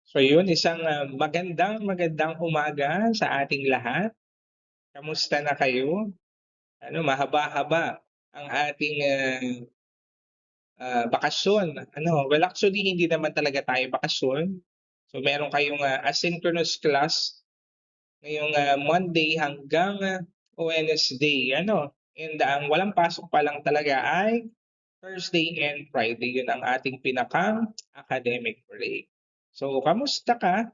So yun, isang magandang umaga sa ating lahat. Kamusta na kayo? Ano, mahaba-haba ang ating bakasyon. Ano, well actually hindi naman talaga tayo bakasyon. So meron kayong asynchronous class ngayong Monday hanggang Wednesday. Ano, and ang walang pasok pa lang talaga ay Thursday and Friday. Yun ang ating pinakang academic break. So, kamusta ka?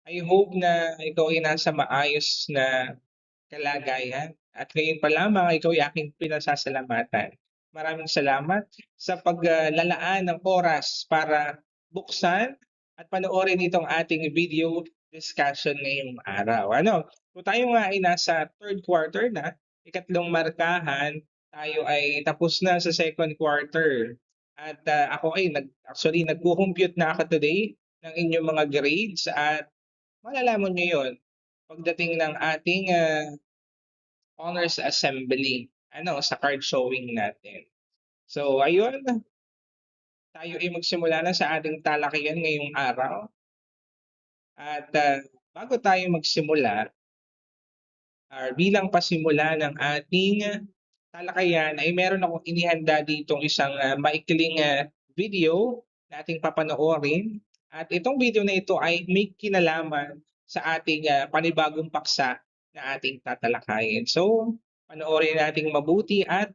I hope na ikaw ay nasa maayos na kalagayan at ngayon pa lamang ikaw ay aking pinasasalamatan. Maraming salamat sa paglalaan ng oras para buksan at panoorin itong ating video discussion ngayong araw. Ano, kung tayo nga ay nasa third quarter na, ikatlong markahan, tayo ay tapos na sa second quarter. At ako ay actually nagko-compute na ako today ng inyong mga grades at malalaman niyo 'yun pagdating ng ating honors assembly, ano, sa card showing natin. So ayun, tayo ay magsimula na sa ating talakayan ngayong araw at bago tayo magsimula or bilang pasimula ng ating talakayan ay meron akong inihanda ditong isang maikling video na ating papanoorin at itong video na ito ay may kinalaman sa ating panibagong paksa na ating tatalakayin. So, panoorin nating mabuti at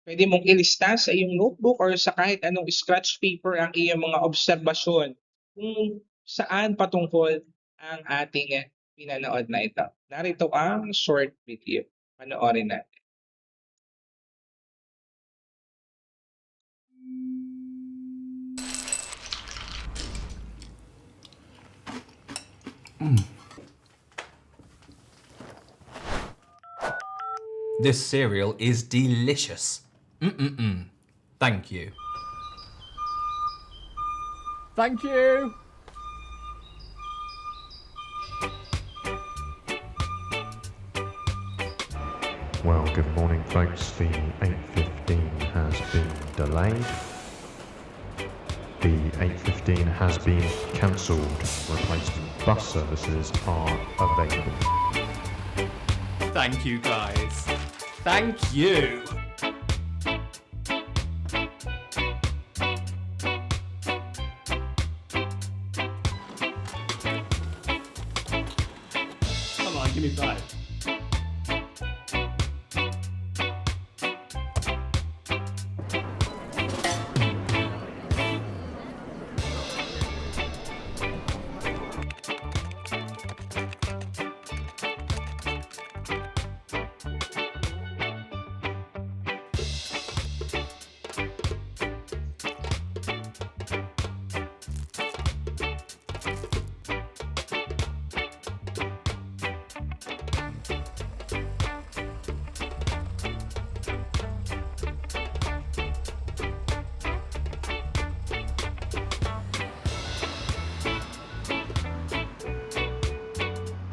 pwede mong ilista sa iyong notebook or sa kahit anong scratch paper ang iyong mga obserbasyon kung saan patungkol ang ating pinanood na ito. Narito ang short video. Panoorin natin. This cereal is delicious. Thank you. Thank you. Well, good morning, folks. The 8:15 has been delayed. The 8:15 has been cancelled. Replacement bus services are available. Thank you, guys. Thank you. Come on, give me five.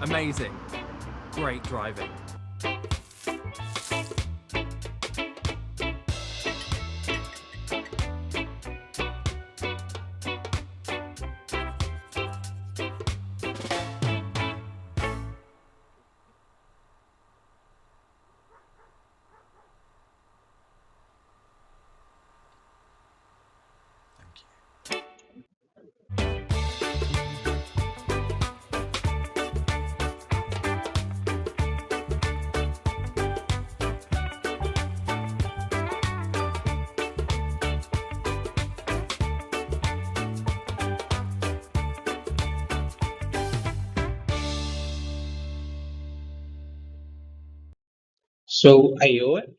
Amazing. Great driving. So, ayun,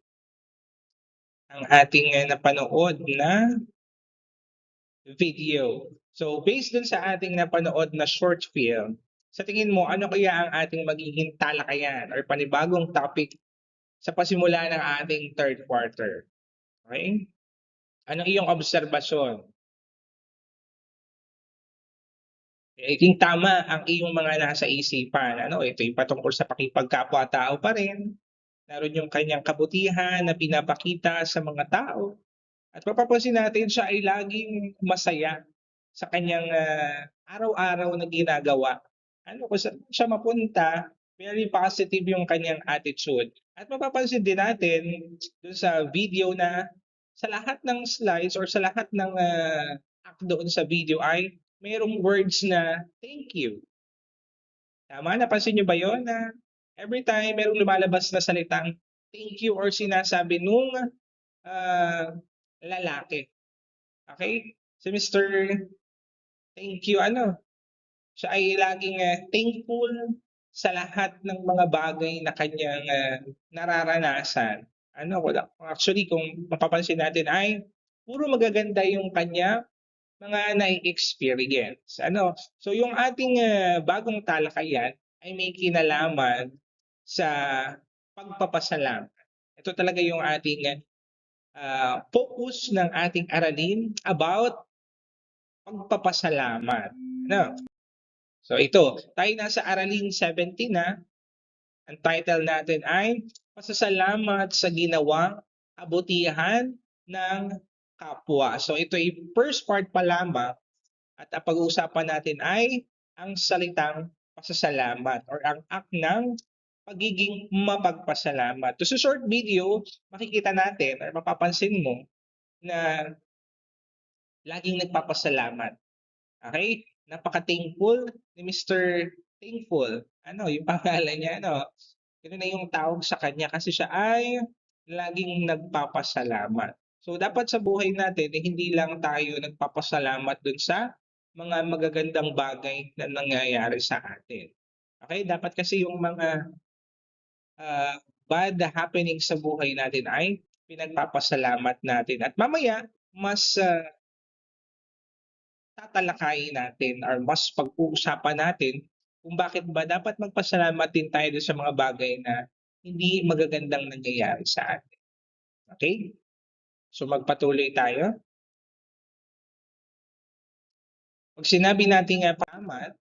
ang ating napanood na video. So, based dun sa ating napanood na short film, sa tingin mo, ano kaya ang ating magiging talakayan or panibagong topic sa pasimula ng ating third quarter? Okay? Anong iyong obserbasyon? I think tama ang iyong mga nasa isipan. Ano, ito yung patungkol sa pakikipagkapwa-tao pa rin. Naroon yung kanyang kabutihan na pinapakita sa mga tao. At mapapansin natin siya ay laging masaya sa kanyang araw-araw na ginagawa. Kung saan siya mapunta, very positive yung kanyang attitude. At mapapansin din natin dun sa video na sa lahat ng slides or sa lahat ng act doon sa video ay mayroong words na thank you. Tama, napansin niyo ba yun na every time merong lumalabas na salitang thank you or sinasabi nung lalaki. Okay? Si Mr. Thank you, siya ay laging thankful sa lahat ng mga bagay na kanyang nararanasan. Actually, kung mapapansin natin ay puro magaganda yung kanya mga nai-experience. So yung ating bagong talakayan ay may kinalaman sa pagpapasalamat. Ito talaga yung ating focus ng ating aralin about pagpapasalamat. So ito, tayo nasa aralin 17 na. Ang title natin ay Pasasalamat sa ginawang kabutihan ng kapwa. So ito ay first part pa lamang at ang pag-uusapan natin ay ang salitang pasasalamat or ang act ng pagiging mapagpasalamat. So sa short video, makikita natin or mapapansin mo na laging nagpapasalamat. Okay? Napaka-thankful ni Mr. Thankful. Yung pangalan niya, Yun na yung tawag sa kanya kasi siya ay laging nagpapasalamat. So dapat sa buhay natin, hindi lang tayo nagpapasalamat dun sa mga magagandang bagay na nangyayari sa atin. Okay? Dapat kasi yung mga bad happening sa buhay natin ay pinagpapasalamat natin. At mamaya, mas tatalakayin natin or mas pag-uusapan natin kung bakit ba dapat magpasalamat din tayo sa mga bagay na hindi magagandang nangyayari sa atin. Okay? So magpatuloy tayo. Pag sinabi natin salamat,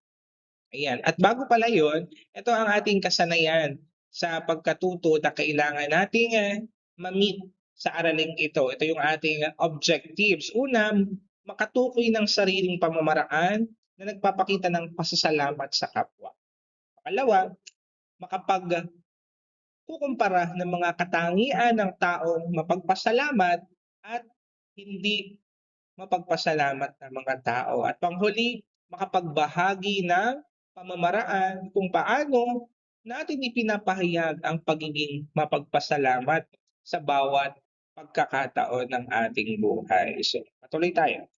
ayan. At bago pala yun, ito ang ating kasanayan sa pagkatuto na kailangan nating ma-meet sa araling ito. Ito yung ating objectives. Una, makatukoy ng sariling pamamaraan na nagpapakita ng pasasalamat sa kapwa. Pangalawa, makapagkukumpara ng mga katangian ng taong mapagpasalamat at hindi mapagpasalamat ng mga tao. At panghuli, makapagbahagi ng pamamaraan kung paano natin ipinapahayag ang pagiging mapagpasalamat sa bawat pagkakataon ng ating buhay. So, patuloy tayo.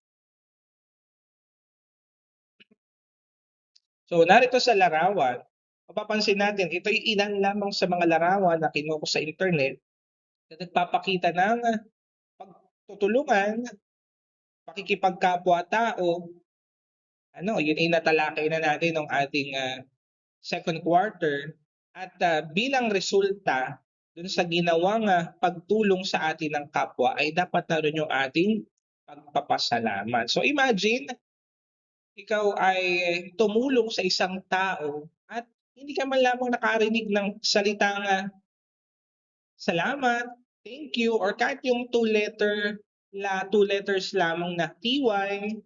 So, narito sa larawan, mapapansin natin, ito ay ilan lamang sa mga larawan na kinuha ko sa internet na nagpapakita ng pagtutulungan, pakikipagkapwa-tao. Yun ay natalakay na natin ng ating second quarter. At bilang resulta dun sa ginawang pagtulong sa atin ng kapwa ay dapat naroon yung ating pagpapasalamat. So imagine, ikaw ay tumulong sa isang tao at hindi ka man lamang nakarinig ng salitang salamat, thank you, or kahit yung two letters lamang na TY,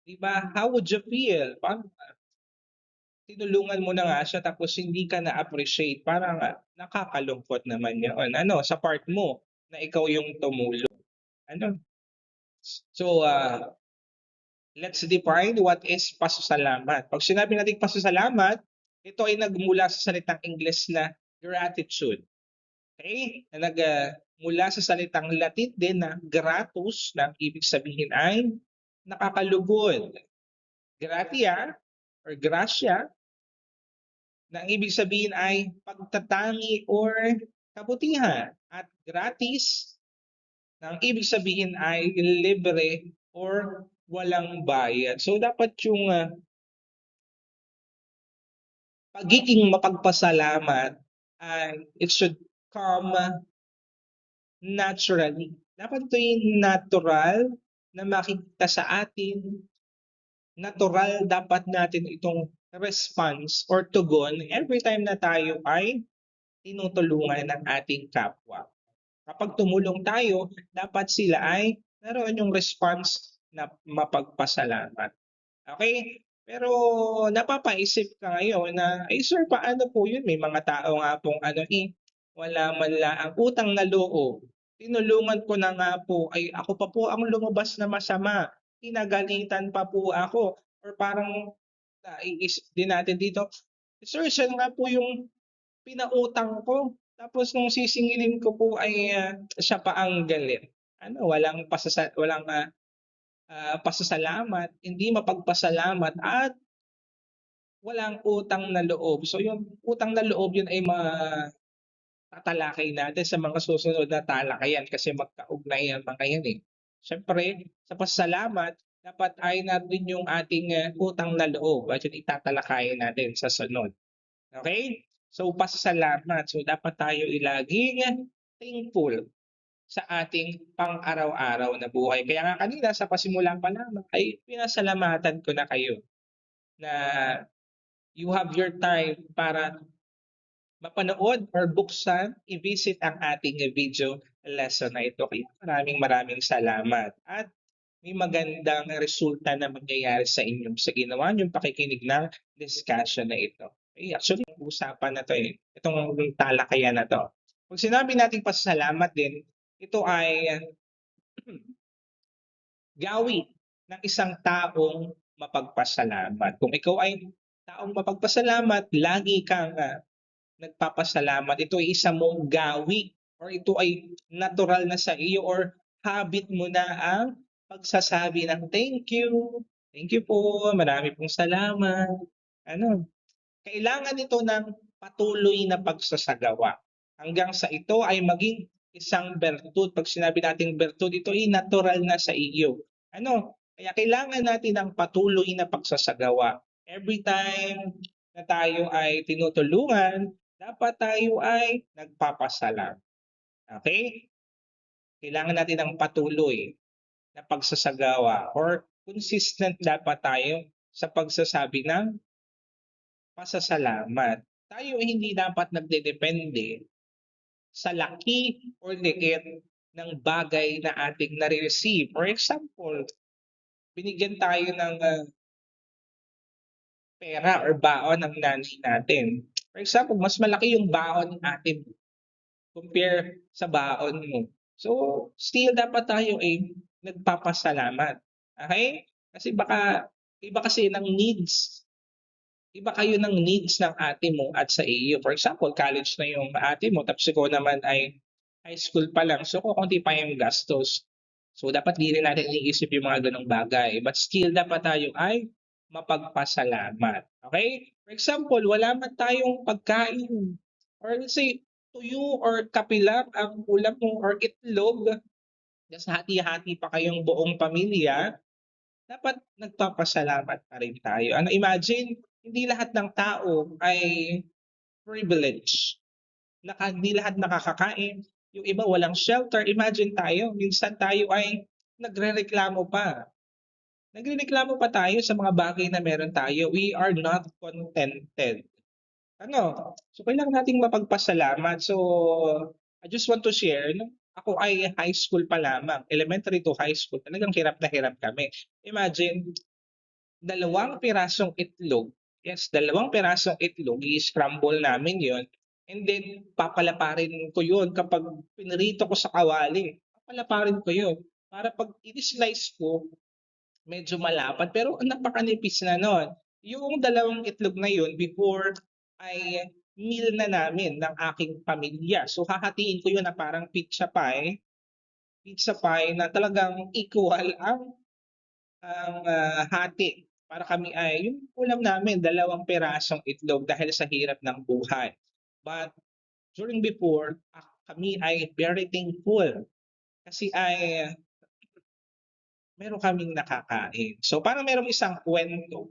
diba? How would you feel? Parang tinulungan mo na nga siya tapos hindi ka na-appreciate. Parang nakakalungkot naman yun. Sa part mo na ikaw yung tumulong. So, let's define what is pasasalamat. Pag sinabi natin pasasalamat, ito ay nagmula sa salitang Ingles na gratitude. Okay? Mula sa salitang Latin din na gratus, na ibig sabihin ay nakakalugod. Gratia or gracia, na ang ibig sabihin ay pagtatangi or kabutihan. At gratis, na ang ibig sabihin ay libre or walang bayad. So dapat yung pagiging mapagpasalamat ay it should come naturally. Dapat ito yung natural na makikita sa atin. Natural dapat natin itong response or tugon every time na tayo ay tinutulungan ng ating kapwa. Kapag tumulong tayo, dapat sila ay naroon yung response na mapagpasalamat. Okay? Pero napapaisip ka ngayon na, "Ay sir, paano po yun? May mga tao nga pong wala man laang utang na loob. Tinulungan ko na nga po, ay ako pa po ang lumabas na masama. Kinagalitan pa po ako." Or parang naiisip din natin dito, "Sir, siya nga po yung pinautang ko. Tapos nung sisingilin ko po ay siya pa ang galit." Ano, walang pasasalamat, hindi mapagpasalamat at walang utang na loob. So yung utang na loob yun ay tatalakay natin sa mga susunod na talakayan kasi magkaugnay ang mga yan eh. Siyempre, sa pasasalamat, dapat ay natin yung ating utang na loob at yun itatalakayin natin sa sunod. Okay? So pasasalamat. So dapat tayo ilaging thankful sa ating pang-araw-araw na buhay. Kaya nga kanina sa pasimula pa lamang ay pinasalamatan ko na kayo na you have your time para mapanood or buksan, i-visit ang ating video lesson na ito. Kaya maraming salamat at may magandang resulta na mangyayari sa inyo sa ginawa niyong pakikinig ng discussion na ito. Eh, actually, usapan na to eh. Itong talakayan na to. Pag sinabi nating pasasalamat din, ito ay gawi ng isang taong mapagpasalamat. Kung ikaw ay taong mapagpasalamat, lagi kang nagpapasalamat. Ito ay isa mong gawi or ito ay natural na sa iyo or habit mo na ang pagsasabi ng thank you. Thank you po, marami pong salamat. Ano, kailangan ito ng patuloy na pagsasagawa. Hanggang sa ito ay maging isang bertud. Pag sinabi nating bertud, ito ay natural na sa iyo. Ano, kaya kailangan natin ng patuloy na pagsasagawa. Every time na tayo ay tinutulungan, dapat tayo ay nagpapasalamat. Okay? Kailangan natin ng patuloy na pagsasagawa or consistent dapat tayo sa pagsasabi ng pasasalamat. Tayo ay hindi dapat nagdedepende sa laki or liit ng bagay na ating nare-receive. For example, binigyan tayo ng pera or baon ng nanay natin. For example, mas malaki yung baon natin compare sa baon mo. So, still dapat tayo ay nagpapasalamat. Okay? Kasi baka iba kasi ng needs. Iba kayo ng needs ng ate mo at sa iyo. For example, college na yung ate mo tapos ikaw naman ay high school pa lang. So, kukunti pa yung gastos. So, dapat di rin natin iniisip yung mga ganong bagay. But still, dapat tayo ay mapagpasalamat. Okay? For example, wala man tayong pagkain. Or let's say, tuyo or kape lang ang ulam mo or itlog. Tapos hati-hati pa kayong buong pamilya. Dapat nagpapasalamat pa rin tayo. Ano, imagine, hindi lahat ng tao ay privileged. Hindi lahat nakakakain. Yung iba walang shelter. Imagine tayo, minsan tayo ay nagrereklamo pa. Nagrereklamo pa tayo sa mga bagay na meron tayo. We are not contented. Ano? So kailangan nating mapagpasalamat. So I just want to share, no? Ako ay high school pa lamang, elementary to high school, talagang hirap na hirap kami. Imagine, 2 pirasong itlog. Yes, 2 pirasong itlog, i-scramble namin yon. And then, papalaparin ko yun kapag pinirito ko sa kawali. Papalaparin ko yun. Para pag i-slice ko, medyo malapad. Pero napakanipis na nun. Yung 2 itlog na yun, before ay meal na namin ng aking pamilya. So hahatiin ko yun na parang pizza pie na talagang equal ang hati. Para kami ay, yung ulam namin, 2 pirasong itlog dahil sa hirap ng buhay. But during before, kami ay very thankful kasi ay meron kaming nakakain. So parang merong isang kwento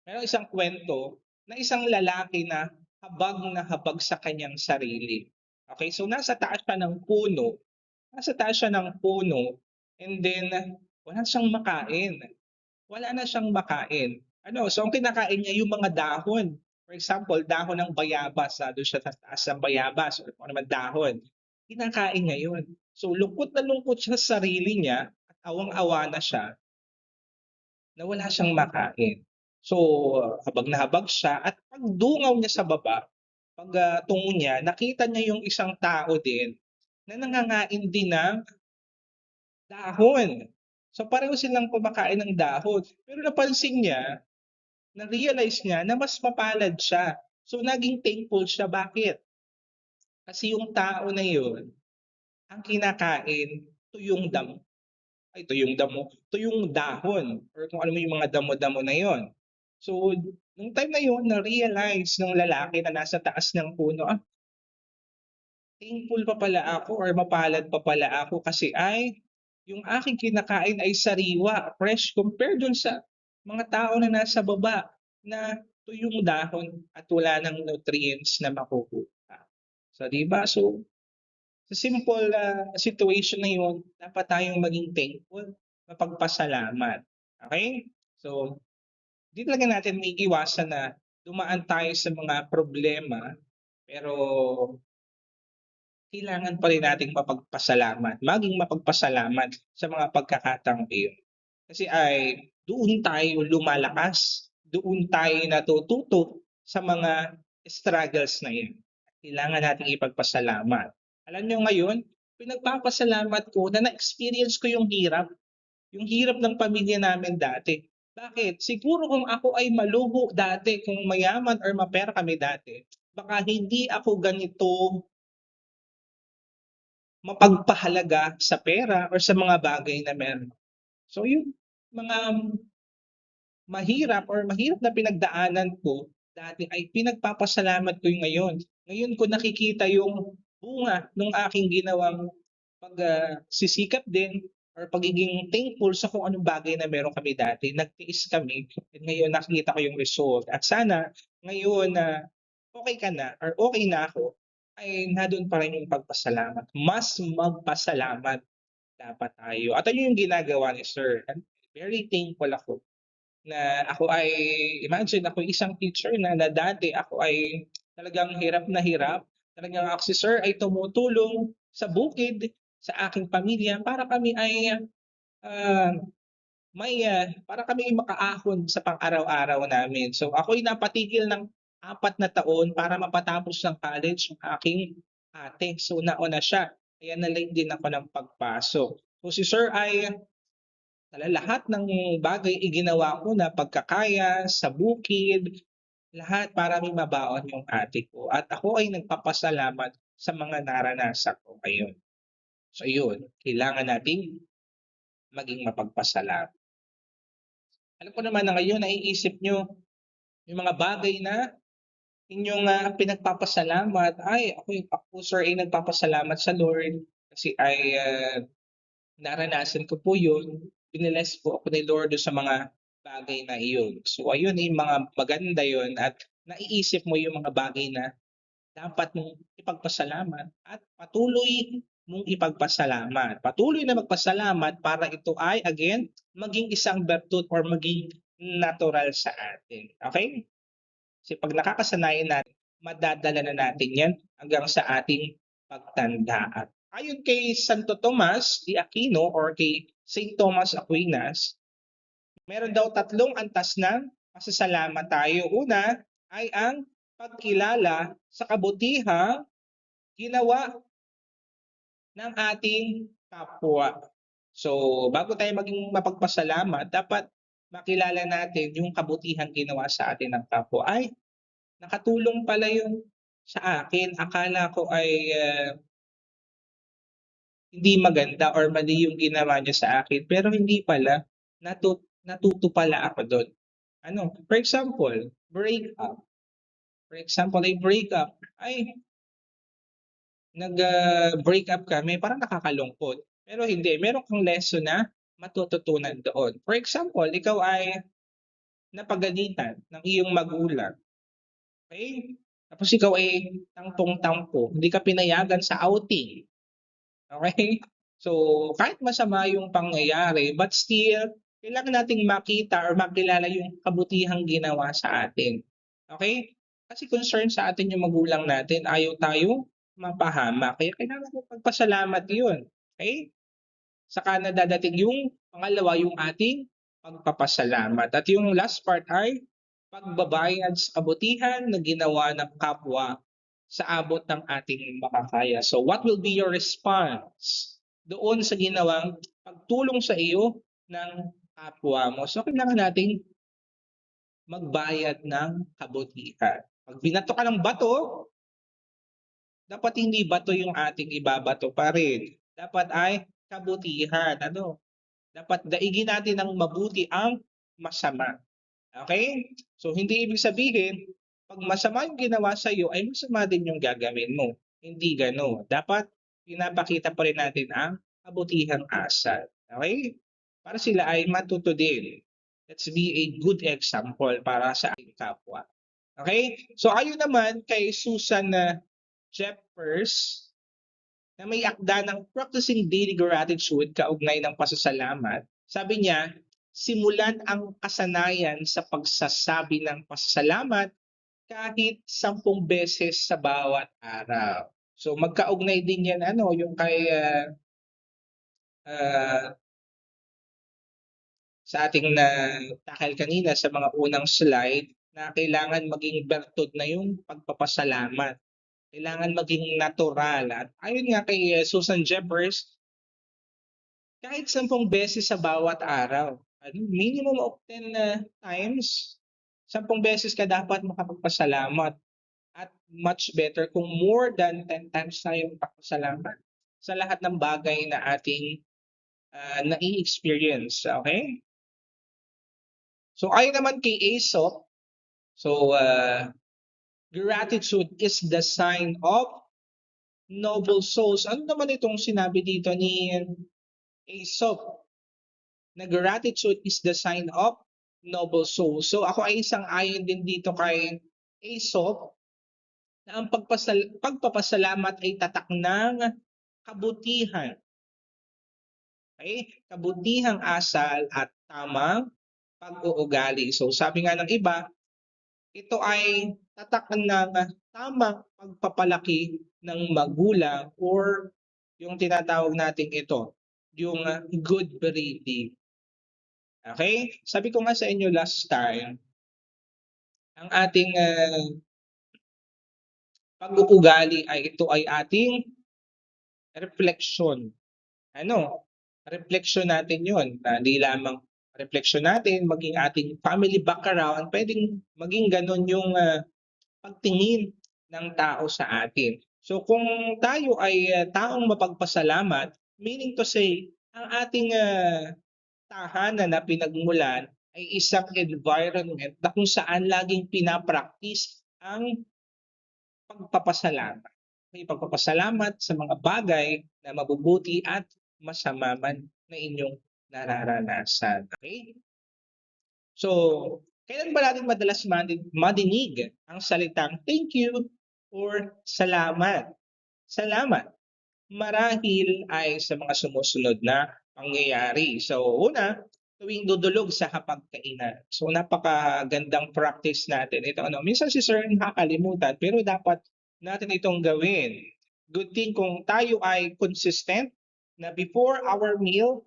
na isang lalaki na habag sa kanyang sarili. Okay, so nasa taas siya ng puno, and then wala siyang makain. Wala na siyang makain. Ano, so ang kinakain niya yung mga dahon. For example, dahon ng bayabas, doon siya sa taas ng bayabas or kung ano man dahon. Kinakain niya yun. So lungkot na lungkot siya sa sarili niya at awang-awa na siya na wala siyang makain. So, habag na habag siya at pagdungaw niya sa baba, tungo niya, nakita niya yung isang tao din na nangangain din ng dahon. So, pareho silang kumakain ng dahon. Pero napansin niya, na-realize niya na mas mapalad siya. So, naging thankful siya. Bakit? Kasi yung tao na yun, ang kinakain, tuyong damo. Ay, tuyong damo. Tuyong dahon. Or kung ano mo yung mga damo-damo na yon. So, nung time na yun, na-realize ng lalaki na nasa taas ng puno, thankful pa pala ako or mapalad pa pala ako kasi yung aking kinakain ay sariwa, fresh compared dun sa mga tao na nasa baba na tuyong dahon at wala ng nutrients na makukuha. So, di ba? So, sa simple situation na yun, dapat tayong maging thankful, mapagpasalamat. Okay? So, di talaga natin may iwasan na dumaan tayo sa mga problema, pero kailangan pa rin nating maging mapagpasalamat sa mga pagkakataong iyon. Kasi doon tayo lumalakas, doon tayo natututo sa mga struggles na yun. Kailangan nating ipagpasalamat. Alam nyo ngayon, pinagpapasalamat ko na na-experience ko yung hirap ng pamilya namin dati. Bakit? Siguro kung ako ay maluho dati, kung mayaman or mapera kami dati, baka hindi ako ganito mapagpahalaga sa pera or sa mga bagay na meron. So yung mga mahirap na pinagdaanan ko dati ay pinagpapasalamat ko yung ngayon. Ngayon ko nakikita yung bunga ng aking ginawang pagsisikap din or pagiging thankful sa kung anong bagay na meron kami dati. Nagtiis kami at ngayon nakikita ko yung result. At sana ngayon na okay ka na or okay na ako, ay nandun pa rin yung pagpasalamat. Mas magpasalamat dapat tayo. At ano yung ginagawa ni Sir? Very thankful ako na ako ay, imagine ako isang teacher na dati ako ay talagang hirap na hirap. Talagang ako si Sir ay tumutulong sa bukid sa aking pamilya para kami ay para kami makaahon sa pang-araw-araw namin. So ako ay napatigil ng 4 na taon para mapatapos ng college yung aking ate. So nauna siya. Kaya na-late din ako ng pagpasok. So si Sir ay lahat ng bagay iginawa ko na pagkakaya sa bukid, lahat para may mabaon yung ate ko. At ako ay nagpapasalamat sa mga naranasan ko ngayon. So yun, kailangan nating maging mapagpasalamat. Alam ko naman na ngayon naiisip nyo yung mga bagay na inyong pinagpapasalamat. Ako sir ay nagpapasalamat sa Lord kasi naranasan ko po yun. Biniless po ako ni Lord sa mga bagay na iyon. So ayun, yung mga maganda yun at naiisip mo yung mga bagay na dapat mong ipagpasalamat at patuloy mong ipagpasalamat. Patuloy na magpasalamat para ito ay, again, maging isang bertud or maging natural sa atin. Okay? Kasi pag nakakasanayan natin, madadala na natin yan hanggang sa ating pagtanda. At ayon kay Santo Tomas de Aquino or kay St. Thomas Aquinas, meron daw 3 antas ng pasasalamat tayo. Una ay ang pagkilala sa kabutihang ginawa ng ating kapwa. So, bago tayo maging mapagpasalamat, dapat makilala natin yung kabutihang ginawa sa atin ng kapwa. Nakatulong pala yung sa akin. Akala ko ay hindi maganda or mali yung ginawa niya sa akin. Pero hindi pala. Natuto pala ako doon. For example, breakup. For example, breakup. Nag-break up kami, parang nakakalungkot. Pero hindi, meron kang lesson na matututunan doon. For example, ikaw ay napagalitan ng iyong magulang. Okay? Tapos ikaw ay tampong-tampo, hindi ka pinayagan sa outing. Okay? So, kahit masama yung pangyayari, but still, kailangan nating makita or makilala yung kabutihang ginawa sa atin. Okay? Kasi concern sa atin yung magulang natin, ayaw tayo mapahama. Kaya kailangan mo pagpasalamat yun. Okay? saka na dadating yung pangalawa, yung ating pagpapasalamat. At yung last part ay pagbabayad sa kabutihan na ginawa ng kapwa sa abot ng ating makakaya. So what will be your response doon sa ginawang pagtulong sa iyo ng kapwa mo? So kailangan nating magbayad ng kabutihan. Pag binato ka ng bato, dapat hindi bato yung ating ibabato pa rin. Dapat ay kabutihan. Dapat daigin natin ng mabuti ang masama. Okay? So hindi ibig sabihin, pag masama yung ginawa sa iyo, ay masama din yung gagawin mo. Hindi gano'n. Dapat pinapakita pa rin natin ang kabutihang asal. Okay? Para sila ay matuto din. Let's be a good example para sa ating kapwa. Okay? So ayon naman kay Susan Jeffers, na may akda ng practicing daily gratitude kaugnay ng pasasalamat, sabi niya, simulan ang kasanayan sa pagsasabi ng pasasalamat kahit 10 beses sa bawat araw. So magkaugnay din yan yung kay sa ating takal kanina sa mga unang slide na kailangan maging bertud na yung pagpapasalamat. Kailangan maging natural. At ayon nga kay Susan Jeffers, kahit 10 beses sa bawat araw, minimum of 10 times, 10 beses ka dapat makapagpasalamat. At much better kung more than 10 times na yung pagpasalamat sa lahat ng bagay na ating nai-experience. Okay? So ayon naman kay Aesop, gratitude is the sign of noble souls. Ano naman itong sinabi dito ni Aesop? Na gratitude is the sign of noble souls. So ako ay isang ayon din dito kay Aesop na ang pagpapasalamat ay tatak ng kabutihan. Okay? Kabutihang asal at tamang pag-uugali. So sabi nga ng iba, ito ay tatak ng tamang pagpapalaki ng magulang or yung tinatawag natin ito, yung good breeding. Okay? Sabi ko nga sa inyo last time, ang ating pag-uugali ay ito ay ating reflection. Reflection natin yun. Hindi lamang reflection natin, maging ating family background, pwedeng maging ganun yung pagtingin ng tao sa atin. So kung tayo ay taong mapagpasalamat, meaning to say, ang ating tahanan na pinagmulan ay isang environment na kung saan laging pinapractice ang pagpapasalamat. May pagpapasalamat sa mga bagay na mabubuti at masama man na inyong nararanasan. Okay? So, kailan ba natin madalas madinig ang salitang thank you or salamat? Salamat. Marahil ay sa mga sumusunod na pangyayari. So, una, tuwing dudulog sa hapagkainan. So, napakagandang practice natin. Ito minsan si Sir nakakalimutan, pero dapat natin itong gawin. Good thing kung tayo ay consistent na before our meal,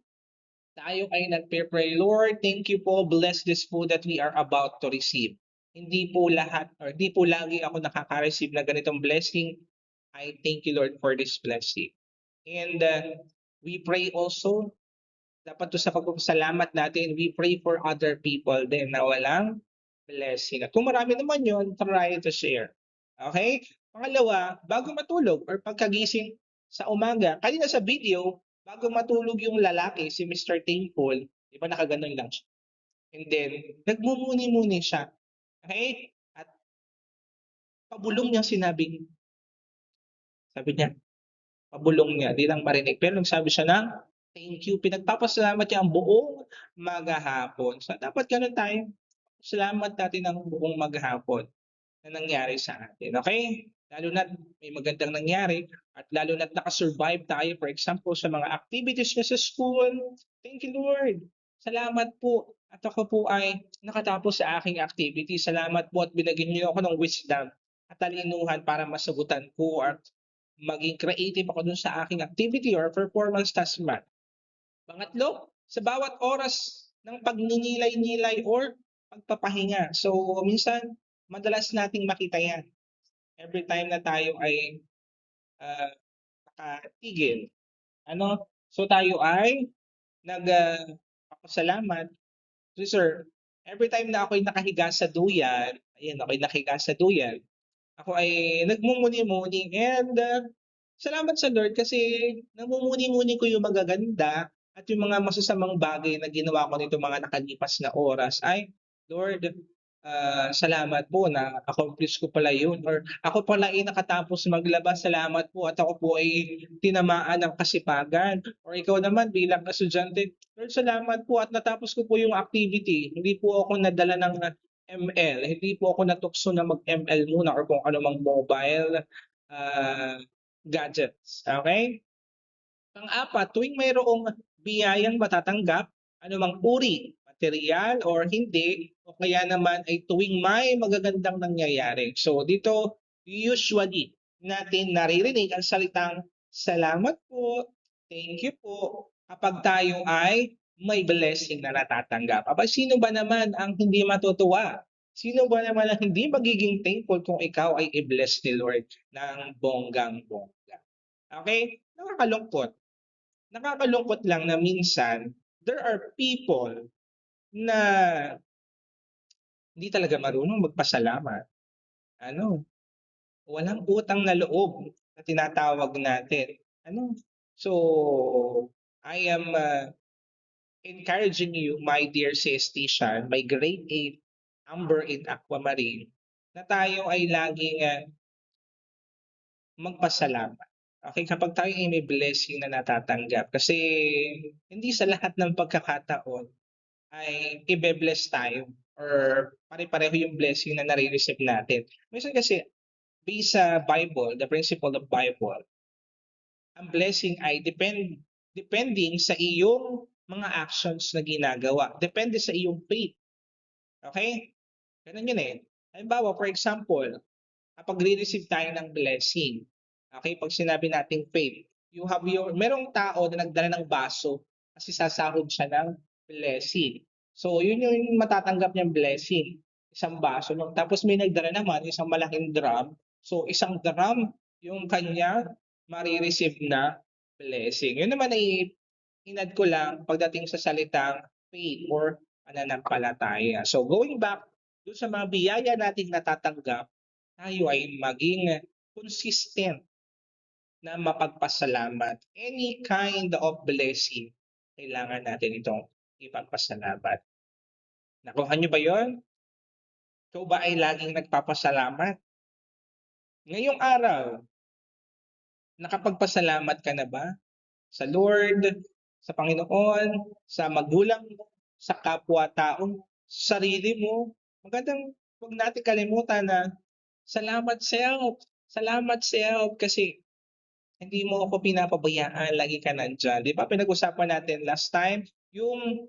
tayo ay nagpe-pray, Lord, thank you po, bless this food that we are about to receive. Hindi po lahat or hindi po lagi ako nakaka-receive na ganitong blessing. I thank you, Lord, for this blessing. And we pray also, dapat to sa pagpapasalamat natin, we pray for other people din na walang blessing. At kung marami naman yun, try to share. Okay? Pangalawa, bago matulog or pagkagising sa umaga, kanina sa video, bago matulog yung lalaki, si Mr. Thankful, di ba nakaganon lang siya? And then, nagmumuni-muni siya. Okay? At pabulong niya sabi niya, pabulong niya, di lang marinig. Pero nagsabi siya ng thank you. Pinagpapasalamat niya ang buong maghapon. So dapat ganun tayo. Salamat natin ang buong maghapon na nangyari sa atin. Okay? Lalo na may magandang nangyari at lalo na nakasurvive tayo, for example, sa mga activities niya sa school. Thank you, Lord. Salamat po. At ako po ay nakatapos sa aking activity. Salamat po at binigyan niyo ako ng wisdom at talinuhan para masagutan ko at maging creative ako dun sa aking activity or performance task man. Pangatlo, sa bawat oras ng pagninilay-nilay or pagpapahinga. So, minsan, madalas nating makita yan. Every time na tayo ay nakatigil. Ano? So, tayo ay nagpapasalamat. So, sir, every time na ako'y nakahiga sa duyan, ayan, ako'y nakahiga sa duyan, ako ay nagmumuni-muni and salamat sa Lord kasi namumuni-muni ko yung magaganda at yung mga masasamang bagay na ginawa ko nito mga nakalipas na oras ay, Lord, salamat po na accomplish ko pala yun or ako pala ay nakatapos maglaba, salamat po at ako po ay tinamaan ng kasipagan or ikaw naman bilang estudyante, Lord, salamat po at natapos ko po yung activity. Hindi po ako nadala ng ML, hindi po ako natukso na mag-ML muna or kung ano mang mobile ah, gadgets. Okay? Pang-apat, tuwing mayroong biyayang matatanggap, anumang uri, material or hindi, o kaya naman ay tuwing may magagandang nangyayari. So dito, usually natin naririnig ang salitang salamat po, thank you po, kapag tayo ay may blessing na natatanggap. Aba, sino ba naman ang hindi matutuwa? Sino ba naman ang hindi magiging thankful kung ikaw ay i-bless ni Lord ng bonggang-bongga? Okay? Nakakalungkot lang na minsan there are people na hindi talaga marunong magpasalamat. Ano, walang utang na loob na tinatawag natin. Ano? So, I am encouraging you, my dear sis-tishan, my grade 8 Amber in Aquamarine, na tayo ay laging magpasalamat. Okay, kapag tayo ay may blessing na natatanggap kasi hindi sa lahat ng pagkakataon ay ibe-bless tayo or pare-pareho yung blessing na nare-receive natin. Minsan kasi based sa Bible, the principle of Bible, ang blessing ay depending sa iyong mga actions na ginagawa. Depende sa iyong faith. Okay? Ganun yun eh. Halimbawa, for example, kapag re-receive tayo ng blessing, okay, pag sinabi nating faith, merong tao na nagdala ng baso kasi sasahod siya ng blessing. So, yun yung matatanggap niyang blessing. Isang baso lang. Tapos may nagdala naman, isang malaking drum. So, isang drum yung kanya marireceive na blessing. Yun naman ay inad ko lang pagdating sa salitang faith or pananampalataya. So, going back dun sa mga biyaya nating natatanggap, tayo ay maging consistent na mapagpasalamat. Any kind of blessing, kailangan natin itong ipagpasalamat. Nakuha niyo ba yon? Ikaw ba ay laging nagpapasalamat? Ngayong araw, nakapagpasalamat ka na ba? Sa Lord, sa Panginoon, sa magulang mo, sa kapwa-tao, sa sarili mo. Magandang huwag natin kalimutan na salamat self. Salamat self kasi hindi mo ako pinapabayaan, lagi ka nandiyan. 'Di ba pinag-usapan natin last time yung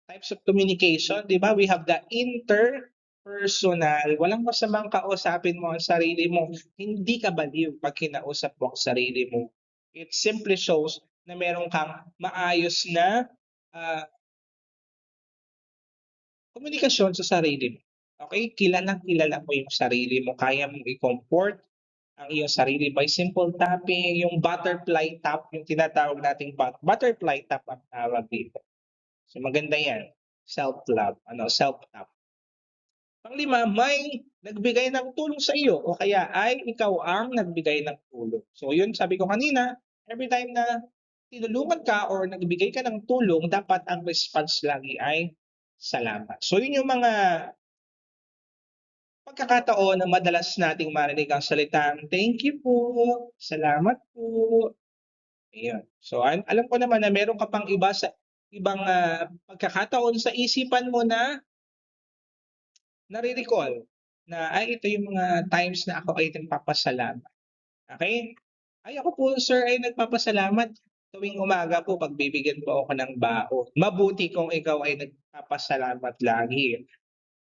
types of communication, 'di ba? We have the interpersonal. Walang masamang kausapin mo ang sarili mo. Hindi ka baliw pag kinausap mo ang sarili mo. It simply shows na meron kang maayos na komunikasyon sa sarili mo. Okay? Kilalang-kilala mo yung sarili mo. Kaya mong i-comfort ang iyong sarili by simple tapping, yung butterfly tap, yung tinatawag nating butterfly tap ang tawag dito. So maganda yan. Self-love, self-tap. Panglima, may nagbigay ng tulong sa iyo o kaya ay ikaw ang nagbigay ng tulong. So yun, sabi ko kanina, every time na tinulungan ka or nagbigay ka ng tulong, dapat ang response lagi ay salamat. So yun yung mga pagkakataon na madalas nating marinig ang salitang, "Thank you po, salamat po." Ayun. So alam ko naman na meron ka pang iba sa ibang pagkakataon sa isipan mo na nare-recall na, ay ito yung mga times na ako ay nagpapasalamat. Okay? Ay ako po sir ay nagpapasalamat tuwing umaga po pagbibigyan po ako ng baon. Mabuti kung ikaw ay nagpapasalamat lagi.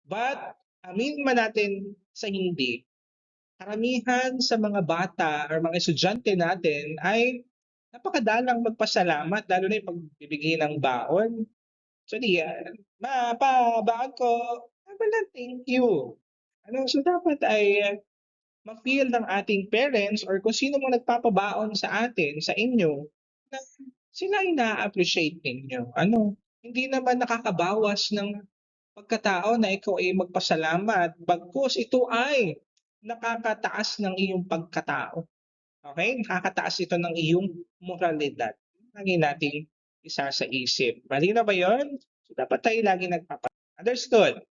But aminin man natin sa hindi, karamihan sa mga bata or mga estudyante natin ay napakadalang magpasalamat lalo na yung pagbibigay ng baon. Actually, "Ma, Pa, baon ko." Sabi lang, "Thank you." So dapat ay ma-feel ng ating parents or kung sino man nagpapabaon sa atin, sa inyo, na sila ay naa-appreciate ninyo. Hindi naman nakakabawas ng pagkatao na ikaw ay magpasalamat bagkus ito ay nakakataas ng iyong pagkatao. Okay? Nakakataas ito ng iyong moralidad. Lagi nating isa sa isip. Malinaw ba yun? So, dapat tayo lagi Understood?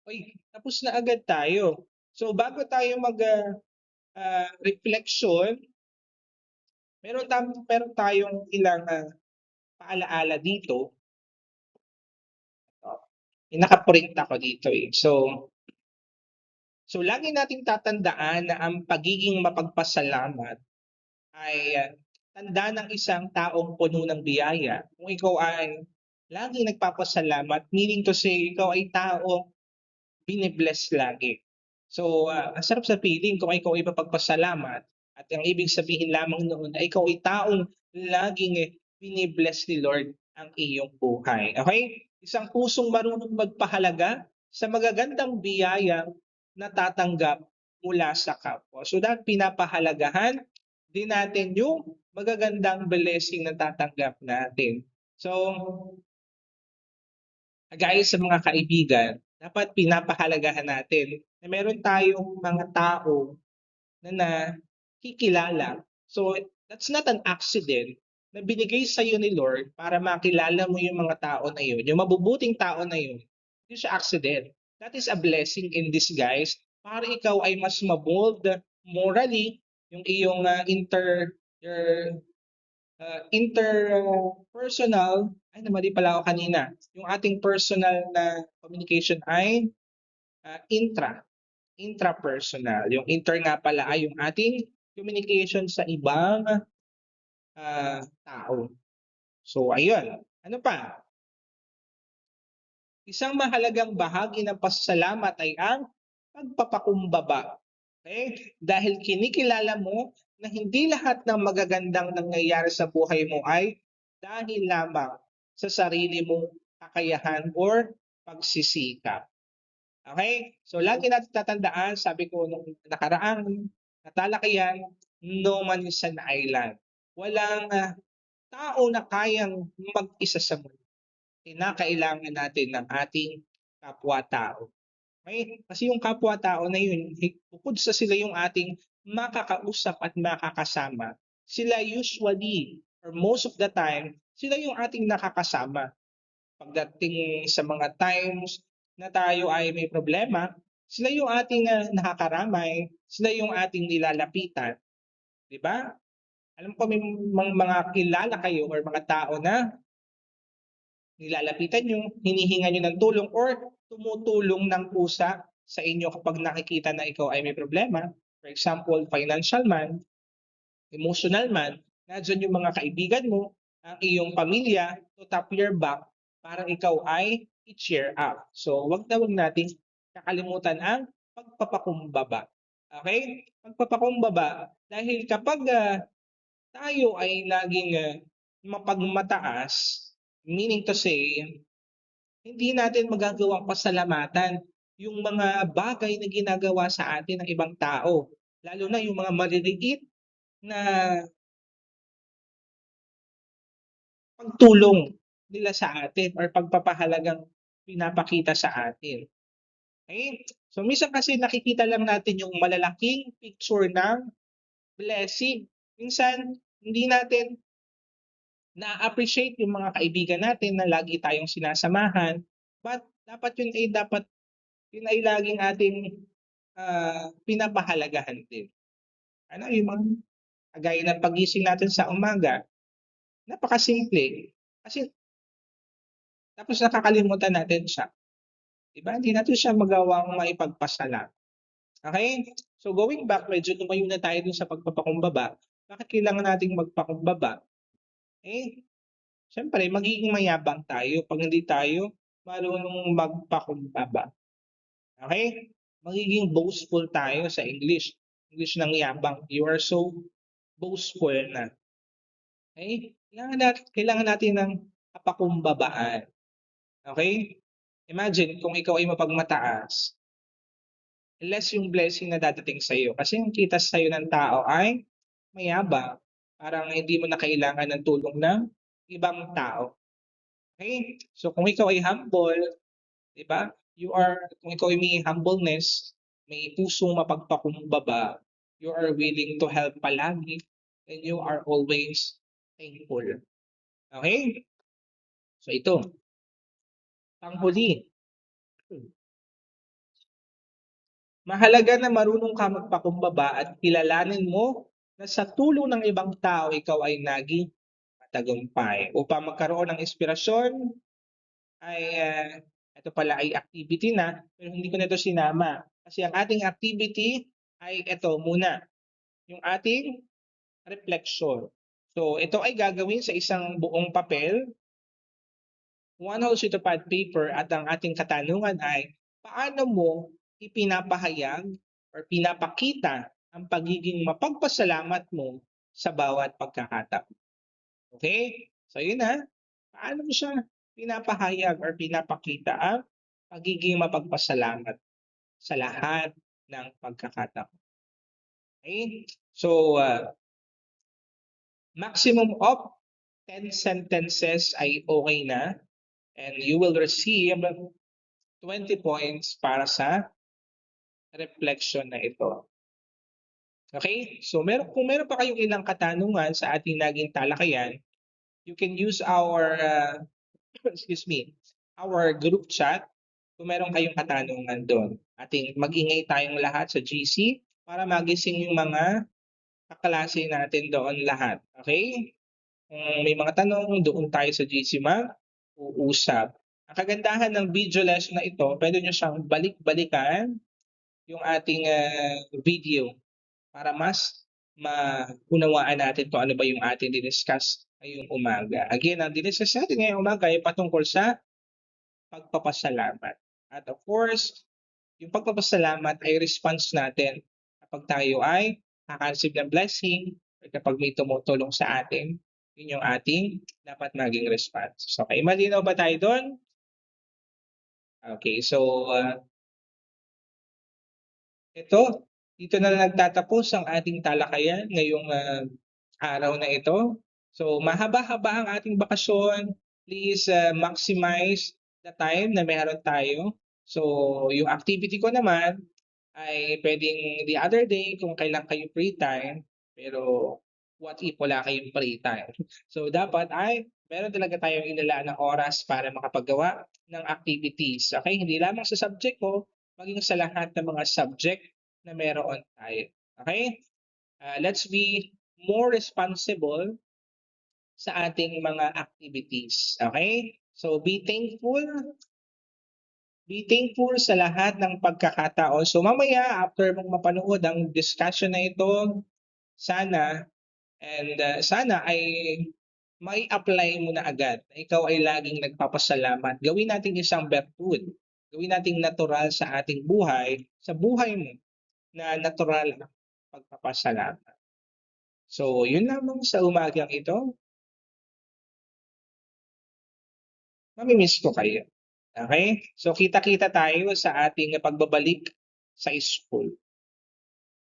Uy, tapos na agad tayo. So, bago tayo reflection, meron tayong ilang paalaala dito. Oh, naka-print ako dito eh. So lagi nating tatandaan na ang pagiging mapagpasalamat ay tanda ng isang taong puno ng biyaya. Kung ikaw ay lagi nagpapasalamat, meaning to say, ikaw ay taong binibless lagi. So, ang sarap sa feeling kung ikaw ay mapagpasalamat at ang ibig sabihin lamang noon ay ikaw ay taong laging binibless ni Lord ang iyong buhay. Okay? Isang pusong marunong magpahalaga sa magagandang biyayang natatanggap mula sa kapwa. So, dahil pinapahalagahan din natin yung magagandang blessing na tatanggap natin. So, gaya sa mga kaibigan, dapat pinapahalagahan natin na meron tayong mga tao na nakikilala. So, that's not an accident na binigay sa iyo ni Lord para makilala mo yung mga tao na yun, yung mabubuting tao na yun. Hindi siya accident. That is a blessing in disguise para ikaw ay mas mabold morally, yung iyong interpersonal, ay namali pala ako kanina, yung ating personal na communication ay intrapersonal. Yung inter nga pala ay yung ating communication sa ibang tao. So ayun, ano pa? Isang mahalagang bahagi ng pasasalamat ay ang pagpapakumbaba. Okay? Dahil kinikilala mo na hindi lahat ng magagandang nangyayari sa buhay mo ay dahil lamang sa sarili mong kakayahan or pagsisikap. Okay? So lagi natin tatandaan, sabi ko nung nakaraang natalakayan, no man is an island. Walang tao na kayang mag-isa sa mundo. Kinakailangan natin ng ating kapwa-tao. Okay? Kasi yung kapwa-tao na yun, bukod sa sila yung ating makakausap at makakasama, sila usually, or most of the time, sila yung ating nakakasama. Pagdating sa mga times na tayo ay may problema, sila yung ating nakakaramay, sila yung ating nilalapitan. Di ba? Alam ko may mga kilala kayo or mga tao na nilalapitan nyo, hinihinga nyo ng tulong or tumutulong ng kusa sa inyo kapag nakikita na ikaw ay may problema. For example, financial man, emotional man, nandiyan yung mga kaibigan mo, ang iyong pamilya to tap your back para ikaw ay i-cheer up. So, wag natin kakalimutan ang pagpapakumbaba. Okay? Pagpapakumbaba dahil kapag tayo ay laging mapagmataas, meaning to say, hindi natin magagawang pasalamatan yung mga bagay na ginagawa sa atin ng ibang tao. Lalo na yung mga maliliit na pagtulong nila sa atin or pagpapahalagang pinapakita sa atin. Okay? So minsan kasi nakikita lang natin yung malalaking picture ng blessing. Minsan hindi natin na-appreciate yung mga kaibigan natin na lagi tayong sinasamahan. But dapat yun ay laging ating pinapahalagahan din. Yung mga kagaya ng pagising natin sa umaga, napakasimple. Kasi tapos nakakalimutan natin siya. Diba? Hindi natin siya magawang maipagpasalamat. Okay? So going back, medyo lumayo na tayo dun sa pagpapakumbaba. Bakit kailangan nating magpakumbaba? Siyempre, magiging mayabang tayo pag hindi tayo marunong magpakumbaba. Okay? Magiging boastful tayo sa English. English ng yabang. You are so boastful na. Okay? Kailangan natin ng kapakumbabaan. Okay? Imagine kung ikaw ay mapagmataas, less yung blessing na dadating sa'yo. Kasi yung kita sa'yo ng tao ay mayabang. Parang hindi mo na kailangan ng tulong ng ibang tao. Okay? So kung ikaw ay humble, di ba? Kung ikaw ay may humbleness, may pusong mapagpakumbaba, you are willing to help palagi, and you are always thankful. Okay? So ito, panghuli. Mahalaga na marunong ka magpakumbaba at kilalanin mo na sa tulong ng ibang tao ikaw ay naging matagumpay. Upang magkaroon ng inspirasyon ay ito pala ay activity na, pero hindi ko na ito sinama. Kasi ang ating activity ay ito muna, yung ating reflection. So ito ay gagawin sa isang buong papel, one whole sheet of pad paper, at ang ating katanungan ay paano mo ipinapahayag or pinapakita ang pagiging mapagpasalamat mo sa bawat pagkakataon. Okay? So yun na. Paano mo siya pinapahayag or pinapakita ang pagiging mapagpasalamat sa lahat ng pagkakataon. Okay? So, maximum of 10 sentences ay okay na, and you will receive 20 points para sa reflection na ito. Okay? So kung meron pa kayong ilang katanungan sa ating naging talakayan, you can use our our group chat kung meron kayong katanungan doon. Mag-ingay tayong lahat sa GC para magising yung mga kaklase natin doon lahat. Okay? Kung may mga tanong, doon tayo sa GC mag-uusap. Ang kagandahan ng video lesson na ito, pwede nyo siyang balik-balikan yung ating video para mas maunawaan natin kung ano ba yung ating diniscuss ngayong umaga. Again, ang diniscuss natin ngayong umaga ay patungkol sa pagpapasalamat. At of course, yung pagpapasalamat ay response natin kapag tayo ay naka-receive ng blessing or kapag may tumutulong sa atin, yun yung ating dapat maging response. So, okay, malinaw ba tayo doon? Okay, so dito na nagtatapos ang ating talakayan ngayong araw na ito. So mahaba-haba ang ating bakasyon. Please maximize the time na meron tayo. So yung activity ko naman ay pwedeng the other day kung kailan kayo free time. Pero what if wala kayong free time? So dapat ay meron talaga tayong inalaan ng oras para makapagawa ng activities. Okay? Hindi lamang sa subject ko, maging sa lahat ng mga subject na meron tayo. Okay? Let's be more responsible sa ating mga activities. Okay? So be thankful. Be thankful sa lahat ng pagkakataon. So mamaya, after mong mapanood ang discussion na ito, sana ay may apply mo na agad. Ikaw ay laging nagpapasalamat. Gawin natin isang virtud. Gawin nating natural sa ating buhay, sa buhay mo, na natural ang pagpapasalamat. So, yun lamang sa umagang ito. Mamimiss ko kayo. Okay? So, kita-kita tayo sa ating pagbabalik sa school.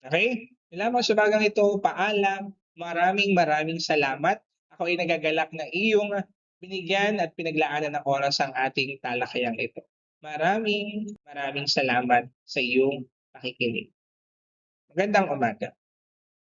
Okay? Yun lamang sa umagang ito. Paalam. Maraming salamat. Ako ay nagagalak na iyong binigyan at pinaglaanan ng oras ang ating talakayang ito. Maraming salamat sa iyong pakikinig. Magandang umaga.